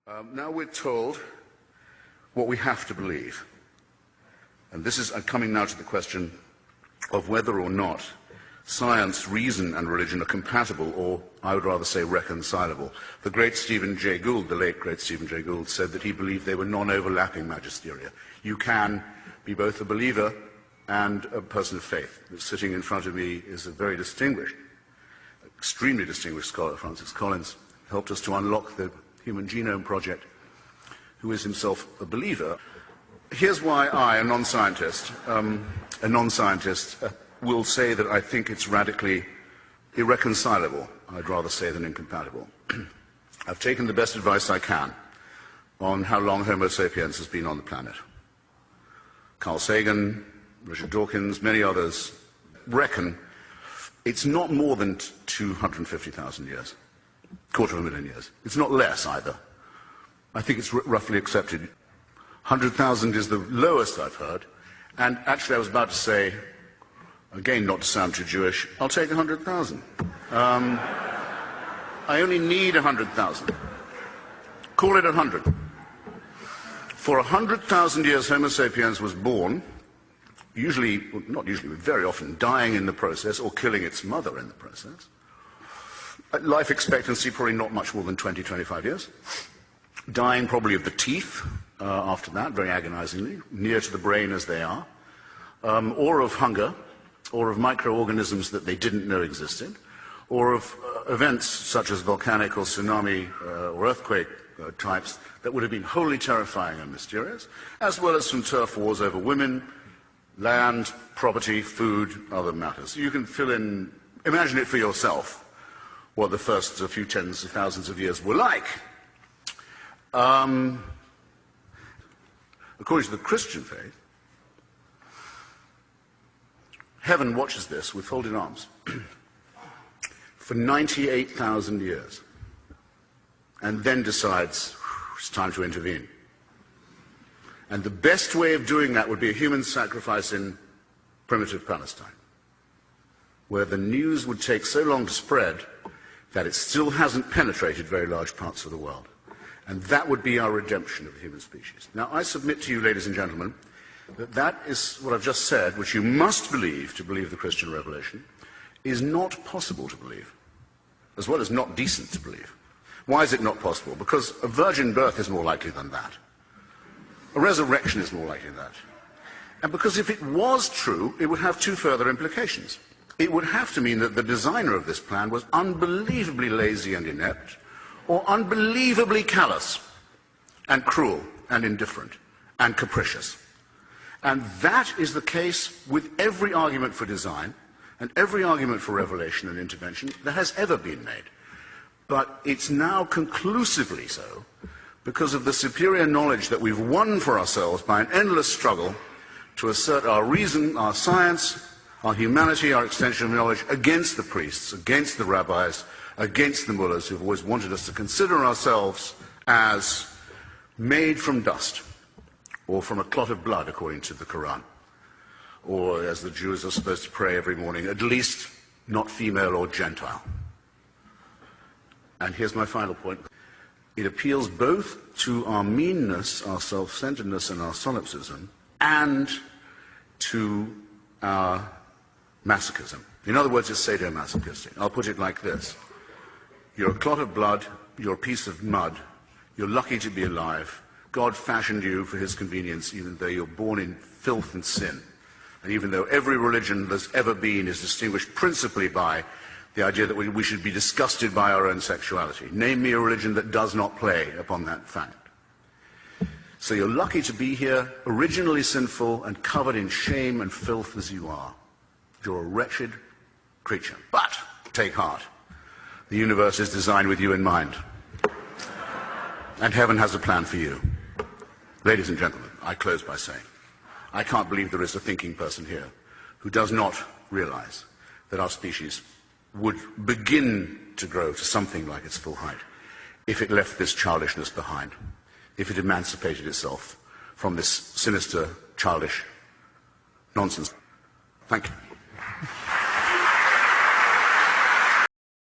Now we're told what we have to believe. And this is coming now to the question of whether or not science, reason and religion are compatible, or I would rather say reconcilable. The great Stephen Jay Gould, the late great Stephen Jay Gould, said that he believed they were non-overlapping magisteria. You can be both a believer and a person of faith. Sitting in front of me is a very distinguished, extremely distinguished scholar, Francis Collins, helped us to unlock the Human Genome Project, who is himself a believer. Here's why I, a non-scientist, will say that I think it's radically irreconcilable, I'd rather say, than incompatible. I've taken the best advice I can on how long Homo sapiens has been on the planet. Carl Sagan, Richard Dawkins, many others reckon it's not more than 250,000 years, quarter of a million years. It's not less either. I think it's roughly accepted. 100,000 is the lowest I've heard. And actually I was about to say, again not to sound too Jewish, I'll take 100,000. I only need 100,000. Call it 100. For 100,000 years Homo sapiens was born, usually, not usually, but very often, dying in the process or killing its mother in the process. Life expectancy probably not much more than 20, 25 years. Dying probably of the teeth after that, very agonizingly, near to the brain as they are, or of hunger, or of microorganisms that they didn't know existed, or of events such as volcanic or tsunami or earthquake types that would have been wholly terrifying and mysterious, as well as some turf wars over women, land, property, food, other matters. You can fill in, imagine it for yourself, what the first few tens of thousands of years were like. According to the Christian faith, heaven watches this with folded arms for 98,000 years and then decides it's time to intervene. And the best way of doing that would be a human sacrifice in primitive Palestine, where the news would take so long to spread that it still hasn't penetrated very large parts of the world. And that would be our redemption of the human species. Now, I submit to you, ladies and gentlemen, that that is what I've just said, which you must believe to believe the Christian revelation, is not possible to believe, as well as not decent to believe. Why is it not possible? Because a virgin birth is more likely than that. A resurrection is more likely than that. And because if it was true, it would have two further implications. It would have to mean that the designer of this plan was unbelievably lazy and inept, or unbelievably callous and cruel and indifferent and capricious. And that is the case with every argument for design and every argument for revelation and intervention that has ever been made. But it's now conclusively so because of the superior knowledge that we've won for ourselves by an endless struggle to assert our reason, our science, our humanity, our extension of knowledge against the priests, against the rabbis, against the mullahs who've always wanted us to consider ourselves as made from dust, or from a clot of blood, according to the Quran, or as the Jews are supposed to pray every morning, at least not female or Gentile. And here's my final point. It appeals both to our meanness, our self-centeredness, and our solipsism, and to our masochism. In other words, it's sadomasochistic. I'll put it like this. You're a clot of blood, you're a piece of mud, you're lucky to be alive. God fashioned you for his convenience, even though you're born in filth and sin. And even though every religion there's ever been is distinguished principally by the idea that we should be disgusted by our own sexuality. Name me a religion that does not play upon that fact. So you're lucky to be here, originally sinful and covered in shame and filth as you are. You're a wretched creature. But take heart. The universe is designed with you in mind. And heaven has a plan for you. Ladies and gentlemen, I close by saying, I can't believe there is a thinking person here who does not realize that our species would begin to grow to something like its full height if it left this childishness behind, if it emancipated itself from this sinister, childish nonsense. Thank you.